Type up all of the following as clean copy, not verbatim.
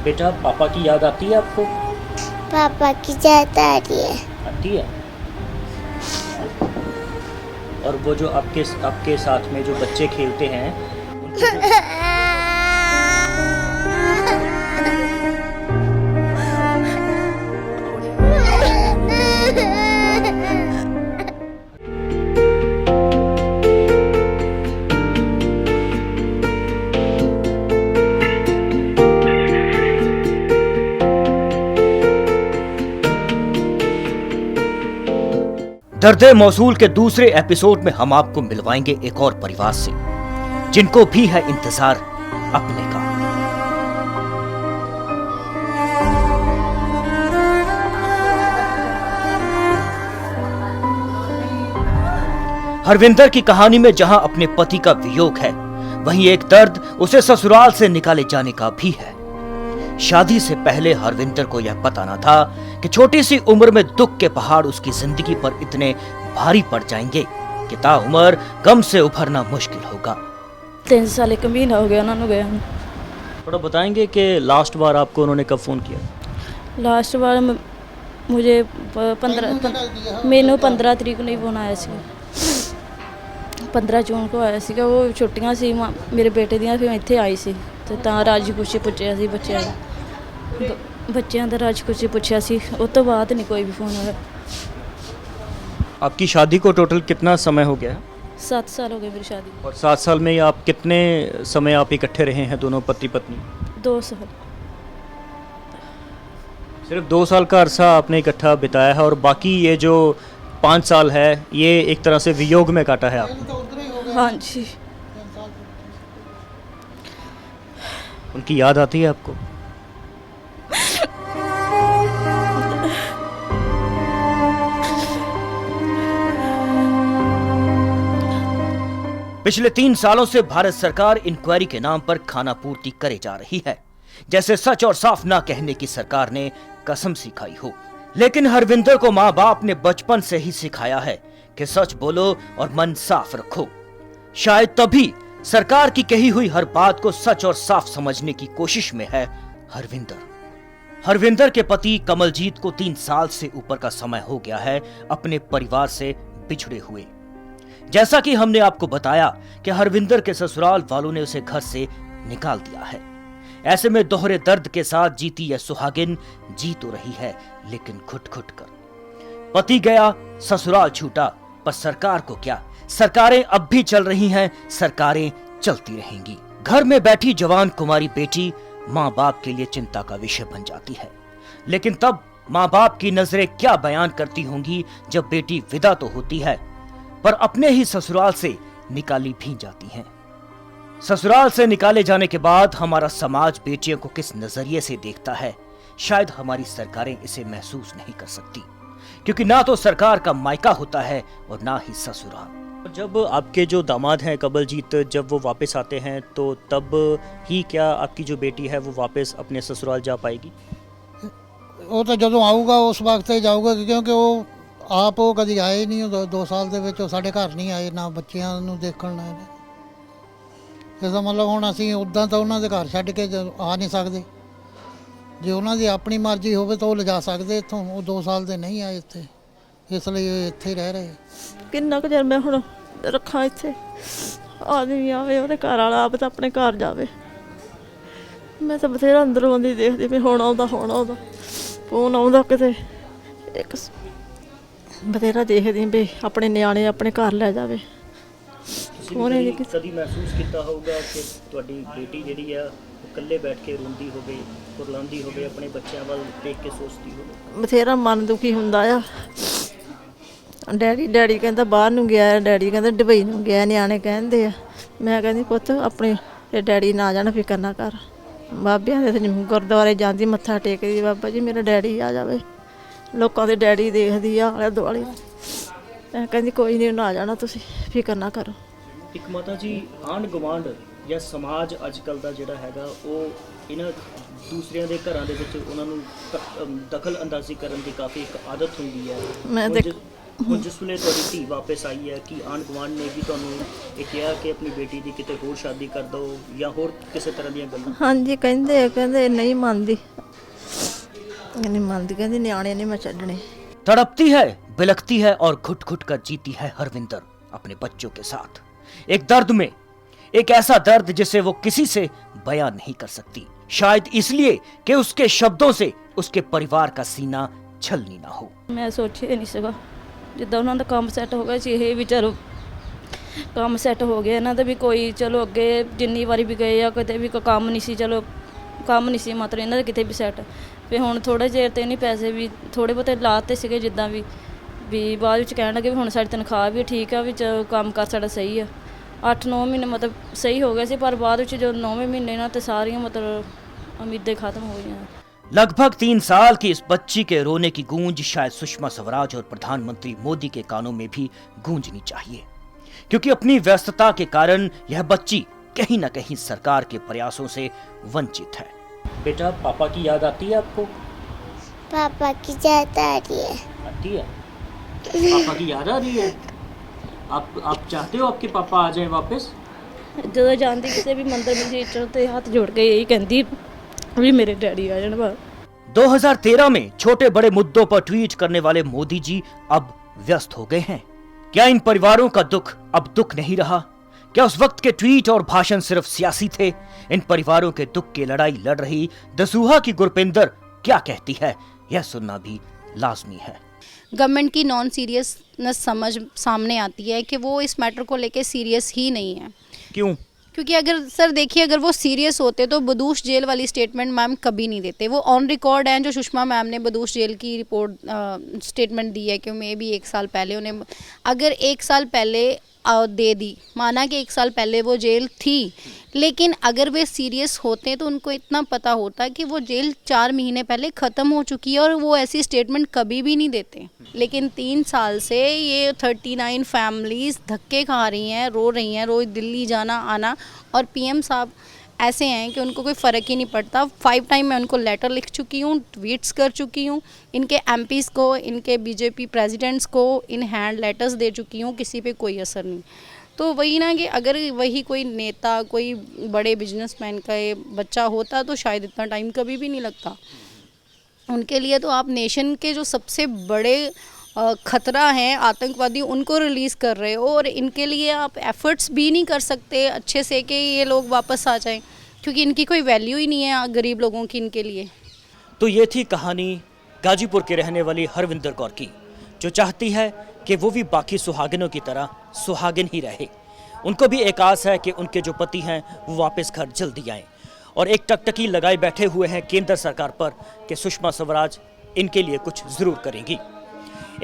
बेटा पापा की याद आती है आपको? पापा की याद आ रही है। आती है। और वो जो आपके साथ में जो बच्चे खेलते हैं उनके जो दर्दे मौसूल के दूसरे एपिसोड में हम आपको मिलवाएंगे एक और परिवार से जिनको भी है इंतजार अपने का। हरविंदर की कहानी में जहां अपने पति का वियोग है, वहीं एक दर्द उसे ससुराल से निकाले जाने का भी है। शादी से पहले हरविंदर को यह पता न था कि छोटी सी उम्र में दुख के पहाड़ उसकी जिंदगी पर इतने भारी पड़ जाएंगे कि ताउम्र गम से उभरना मुश्किल होगा। 3 साल 1 महीना हो गया उन्होंने गया। थोड़ा बताएंगे कि लास्ट बार आपको उन्होंने कब फोन किया? लास्ट बार मुझे 15 तरीक ਨੂੰ फोन आया ਸੀ। 15 ਜੂਨ को आया ਸੀਗਾ। वो छुट्टियां ਸੀ मेरे बेटे ਦੀਆਂ, ਫਿਰ ਇੱਥੇ ਆਈ ਸੀ ਤੇ ਤਾਂ ਰਾਜੀ ਖੁਸ਼ੀ ਪੁੱਛਿਆ ਸੀ ਬੱਚਿਆਂ ਦਾ ਰਾਜੀ ਖੁਸ਼ੀ ਪੁੱਛਿਆ ਸੀ। ਉਸ ਤੋਂ ਬਾਅਦ ਨਹੀਂ ਕੋਈ ਵੀ ਫੋਨ ਆਇਆ। आपकी शादी को टोटल कितना समय हो गया? 7 साल हो गए मेरी शादी को। और 7 साल में आप कितने समय आप इकट्ठे रहे हैं दोनों पति पत्नी? 2 साल। सिर्फ 2 साल का अरसा आपने इकट्ठा बिताया है और बाकी ये जो 5 साल है ये एक तरह से वियोग में काटा है आपने। हाँ जी। उनकी याद आती है आपको? पिछले 3 सालों से भारत सरकार इंक्वायरी के नाम पर खाना पूर्ति करे जा रही है, जैसे सच और साफ ना कहने की सरकार ने कसम सिखाई हो। लेकिन हरविंदर को माँ बाप ने बचपन से ही सिखाया है कि सच बोलो और मन साफ रखो। शायद तभी सरकार की कही हुई हर बात को सच और साफ समझने की कोशिश में है हरविंदर। हरविंदर के पति कमलजीत को 3 साल से ऊपर का समय हो गया है अपने परिवार से बिछड़े हुए। जैसा कि हमने आपको बताया कि हरविंदर के ससुराल वालों ने उसे घर से निकाल दिया है। ऐसे में दोहरे दर्द के साथ जीती यह सुहागिन जी तो रही है, लेकिन घुट घुट कर। पति गया, ससुराल छूटा, पर सरकार को क्या? सरकारें अब भी चल रही हैं, सरकारें चलती रहेंगी। घर में बैठी जवान कुमारी बेटी माँ बाप के लिए चिंता का विषय बन जाती है। लेकिन तब माँ बाप की नजरें क्या बयान करती होंगी जब बेटी विदा तो होती है पर अपने ही ससुराल से निकाली भी जाती हैं। ससुराल से निकाले जाने के बाद हमारा समाज बेटियों को किस नजरिए से देखता है, शायद हमारी सरकारें इसे महसूस नहीं कर सकती, क्योंकि ना तो सरकार का मायका होता है और ना ही ससुराल। जब आपके जो दामाद हैं कमलजीत, जब वो वापस आते हैं तो तब ही क्या आपकी जो बेटी है वो वापस अपने ससुराल जा पाएगी? वो तो जो आऊगा उस वक्त ही जाऊगा, क्योंकि वो आप ਉਹ ਕਦੀ ਆਏ ਹੀ ਨਹੀਂ। 2 ਸਾਲ ਦੇ ਵਿੱਚ ਉਹ ਸਾਡੇ ਘਰ ਨਹੀਂ ਆਏ, ਨਾ ਬੱਚਿਆਂ ਨੂੰ ਦੇਖਣ ਆਏ। ਇਹਦਾ ਮਤਲਬ ਹੁਣ ਅਸੀਂ ਉੱਦਾਂ ਤਾਂ ਉਹਨਾਂ ਦੇ ਘਰ ਛੱਡ ਕੇ ਆ ਨਹੀਂ ਸਕਦੇ। ਜੇ ਉਹਨਾਂ ਦੀ ਆਪਣੀ ਮਰਜ਼ੀ ਹੋਵੇ ਤਾਂ ਉਹ ਲਿਜਾ ਸਕਦੇ ਇੱਥੋਂ। ਉਹ 2 ਸਾਲ ਦੇ ਨਹੀਂ ਆਏ ਇੱਥੇ, ਇਸ ਲਈ ਇਹ ਇੱਥੇ ਰਹਿ ਰਹੇ। ਕਿੰਨਾ ਕੁ ਚਿਰ ਮੈਂ ਹੁਣ ਰੱਖਾਂ ਇੱਥੇ? ਆਦਮੀ ਆਵੇ, ਉਹਦੇ ਘਰ ਵਾਲਾ ਆਪ ਤਾਂ ਆਪਣੇ ਘਰ ਜਾਵੇ। ਮੈਂ ਤਾਂ ਬਥੇਰਾ ਅੰਦਰੋਂ ਆਉਂਦੀ ਦੇਖਦੀ ਵੀ ਹੁਣ ਆਉਂਦਾ ਫੋਨ ਆਉਂਦਾ ਕਿਤੇ। ਇੱਕ ਬਥੇਰਾ ਦੇਖਦੀ ਵੀ ਆਪਣੇ ਨਿਆਣੇ ਆਪਣੇ ਘਰ ਲੈ ਜਾਵੇ। ਉਹਨੇ ਕਦੀ ਮਹਿਸੂਸ ਕੀਤਾ ਹੋਊਗਾ ਕਿ ਤੁਹਾਡੀ ਬੇਟੀ ਜਿਹੜੀ ਆ ਉਹ ਇਕੱਲੇ ਬੈਠ ਕੇ ਰੋਂਦੀ ਹੋਵੇ, ਕੁਰਲਾਉਂਦੀ ਹੋਵੇ, ਆਪਣੇ ਬੱਚਿਆਂ ਵੱਲ ਦੇਖ ਕੇ ਸੋਚਦੀ ਹੋਵੇ? ਬਥੇਰਾ ਮਨ ਦੁਖੀ ਹੁੰਦਾ ਆ। ਡੈਡੀ ਕਹਿੰਦਾ ਬਾਹਰ ਨੂੰ ਗਿਆ, ਡੈਡੀ ਕਹਿੰਦਾ ਦੁਬਈ ਨੂੰ ਗਿਆ, ਨਿਆਣੇ ਕਹਿੰਦੇ ਆ। ਮੈਂ ਕਹਿੰਦੀ ਪੁੱਤ ਆਪਣੇ ਤੇ ਡੈਡੀ ਨਾ ਜਾਣਾ, ਫਿਕਰ ਨਾ ਕਰ। ਬਾਬਿਆਂ ਦੇ ਤੇ ਗੁਰਦੁਆਰੇ ਜਾਂਦੀ, ਮੱਥਾ ਟੇਕਦੀ, ਬਾਬਾ ਜੀ ਮੇਰਾ ਡੈਡੀ ਆ ਜਾਵੇ। ਲੋਕਾਂ ਦੇ ਡੈਡੀ ਦੇਖਦੀ ਆ ਆਲੇ ਦੁਆਲੇ। ਮੈਂ ਕਹਿੰਦੀ ਕੋਈ ਨਹੀਂ, ਨਾ ਜਾਣਾ, ਤੁਸੀਂ ਫਿਕਰ ਨਾ ਕਰੋ। ਇੱਕ ਮਾਤਾ ਜੀ, ਆਂਢ ਗੁਆਂਢ ਜਾਂ ਸਮਾਜ ਅੱਜ ਕੱਲ੍ਹ ਦਾ ਜਿਹੜਾ ਹੈਗਾ ਉਹ ਇਹਨਾਂ ਦੂਸਰਿਆਂ ਦੇ ਘਰਾਂ ਦੇ ਵਿੱਚ ਉਹਨਾਂ ਨੂੰ ਦਖਲ ਅੰਦਾਜ਼ੀ ਕਰਨ ਦੀ ਕਾਫੀ ਇੱਕ ਆਦਤ ਹੁੰਦੀ ਹੈ। ਹੁਣ ਜਿਸ ਵੇਲੇ ਤੁਹਾਡੀ ਧੀ ਵਾਪਸ ਆਈ ਹੈ ਕਿ ਆਂਢ ਗੁਆਂਢ ਨੇ ਵੀ ਤੁਹਾਨੂੰ ਇਹ ਕਿਹਾ ਕਿ ਆਪਣੀ ਬੇਟੀ ਦੀ ਕਿਤੇ ਹੋਰ ਸ਼ਾਦੀ ਕਰ ਦਿਓ ਜਾਂ ਹੋਰ ਕਿਸੇ ਤਰ੍ਹਾਂ ਦੀਆਂ ਗੱਲਾਂ? ਹਾਂਜੀ ਕਹਿੰਦੇ ਨਹੀਂ ਮੰਨਦੀ, ਨਹੀਂ ਮੰਨਦੀ, ਕਹਿੰਦੀ ਨਿਆਣੇ ਨਹੀਂ ਮੈਂ ਛੱਡਣੇ। तड़पती है, बिलखती है और घुट घुट कर जीती है हरविंदर अपने बच्चों के साथ। एक दर्द में, एक ऐसा दर्द जिसे वो किसी से बयां नहीं कर सकती, शायद इसलिए कि उसके शब्दों से उसके परिवार का सीना छलनी ना हो। ਮੈਂ ਸੋਚਿਆ ਨਹੀਂ ਸੀਗਾ ਜਿੱਦਾਂ ਉਹਨਾਂ ਦਾ ਕੰਮ ਸੈੱਟ ਹੋ ਗਿਆ ਸੀ, ਇਹ ਵੀ ਚਲੋ ਕੰਮ ਸੈੱਟ ਹੋ ਗਿਆ ਇਹਨਾਂ ਦਾ ਵੀ, ਕੋਈ ਚਲੋ ਅੱਗੇ ਜਿੰਨੀ ਵਾਰੀ ਵੀ ਗਏ ਆ ਕਿਤੇ ਵੀ ਕੋਈ ਕੰਮ ਨਹੀਂ ਸੀ, ਚਲੋ ਕੰਮ ਨਹੀਂ ਸੀ ਮਤਲਬ ਇਹਨਾਂ ਦਾ ਕਿਤੇ ਵੀ ਸੈੱਟ। ਫਿਰ ਹੁਣ ਥੋੜ੍ਹੇ ਚਿਰ ਤੇ ਨਹੀਂ ਪੈਸੇ ਵੀ ਥੋੜ੍ਹੇ ਬਹੁਤੇ ਲਾਤੇ ਸੀਗੇ, ਜਿੱਦਾਂ ਵੀ ਬਾਅਦ ਵਿੱਚ ਕਹਿਣ ਲੱਗੇ ਵੀ ਹੁਣ ਸਾਡੀ ਤਨਖਾਹ ਵੀ ਠੀਕ ਆ, ਵੀ ਕੰਮ ਕਰ ਸਾਡਾ ਸਹੀ ਆ। 8-9 ਮਹੀਨੇ ਮਤਲਬ ਸਹੀ ਹੋ ਗਿਆ ਸੀ, ਪਰ ਬਾਅਦ ਵਿੱਚ ਜਦੋਂ 9ਵੇਂ ਮਹੀਨੇ ਨਾਲ ਤੇ ਸਾਰੀਆਂ ਮਤਲਬ उम्मीदें खत्म हो गई हैं। लगभग 3 साल की इस बच्ची के रोने की गूंज शायद सुषमा स्वराज और प्रधानमंत्री मोदी के कानों में भी गूंजनी चाहिए, क्योंकि अपनी व्यस्तता के कारण यह बच्ची कहीं न कहीं सरकार के प्रयासों से वंचित है। बेटा, पापा की याद आती है आपको? पापा की याद आ रही है। आती है? पापा की याद आ रही है? आप चाहते हो आपके पापा आ जाएं वापस? ਜਦੋਂ ਜਾਂਦੀ ਕਿਸੇ ਵੀ ਮੰਦਰ ਮਸਜਿਦ ਤੇ ਹੱਥ ਜੋੜ ਕੇ यही ਕਹਿੰਦੀ भी मेरे डैडी आ जाने बाहर। 2013 में छोटे बड़े मुद्दों पर ट्वीट करने वाले मोदी जी अब व्यस्त हो गए हैं। क्या इन परिवारों का दुख अब दुख नहीं रहा? क्या उस वक्त के ट्वीट और भाषण सिर्फ सियासी थे? इन परिवारों के दुख की लड़ाई लड़ रही दसूहा की गुरपिंदर क्या कहती है, यह सुनना भी लाजमी है। गवर्नमेंट की नॉन सीरियसनेस समझ सामने आती है कि वो इस मैटर को लेके सीरियस ही नहीं है। क्यों? क्योंकि अगर सर देखिए, अगर वो सीरियस होते तो बदूश जेल वाली स्टेटमेंट मैम कभी नहीं देते। वो ऑन रिकॉर्ड हैं, जो सुषमा मैम ने बदूश जेल की रिपोर्ट स्टेटमेंट दी है कि मे भी 1 साल पहले उन्हें, अगर 1 साल पहले दे दी, माना कि 1 साल पहले वो जेल थी, लेकिन अगर वे सीरियस होते तो उनको इतना पता होता कि वो जेल 4 महीने पहले ख़त्म हो चुकी है, और वो ऐसी स्टेटमेंट कभी भी नहीं देते। लेकिन 3 साल से ये 39 फैमिलीज़ धक्के खा रही हैं, रो रही हैं, रोज़ दिल्ली जाना आना, और पीएम साहब ऐसे हैं कि उनको कोई फ़र्क ही नहीं पड़ता। 5 टाइम मैं उनको लेटर लिख चुकी हूँ, ट्वीट्स कर चुकी हूँ, इनके एमपीज़ को, इनके बीजेपी प्रेसिडेंट्स को इन हैंड लेटर्स दे चुकी हूँ, किसी पे कोई असर नहीं। तो वही ना कि अगर वही कोई नेता, कोई बड़े बिजनेसमैन का ये बच्चा होता तो शायद इतना टाइम कभी भी नहीं लगता। उनके लिए तो आप नेशन के जो सबसे बड़े खतरा हैं आतंकवादी, उनको रिलीज़ कर रहे हो, और इनके लिए आप एफ़र्ट्स भी नहीं कर सकते अच्छे से कि ये लोग वापस आ जाएं, क्योंकि इनकी कोई वैल्यू ही नहीं है गरीब लोगों की इनके लिए। तो ये थी कहानी गाजीपुर के रहने वाली हरविंदर कौर की, जो चाहती है कि वो भी बाकी सुहागिनों की तरह सुहागिन ही रहे। उनको भी एक आस है कि उनके जो पति हैं वो वापस घर जल्दी आएं, और एक टकटकी लगाए बैठे हुए हैं केंद्र सरकार पर कि सुषमा स्वराज इनके लिए कुछ ज़रूर करेंगी।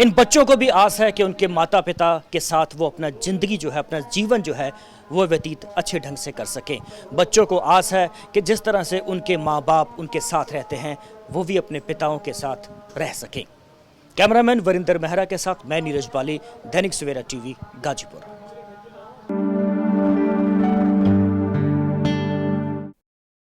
इन बच्चों को भी आस है कि उनके माता पिता के साथ वो अपना ज़िंदगी जो है, अपना जीवन जो है वो व्यतीत अच्छे ढंग से कर सकें। बच्चों को आस है कि जिस तरह से उनके माँ बाप उनके साथ रहते हैं, वो भी अपने पिताओं के साथ रह सकें। कैमरामैन वरिंदर मेहरा के साथ मैं नीरज बाली, दैनिक सवेरा टीवी, गाजीपुर।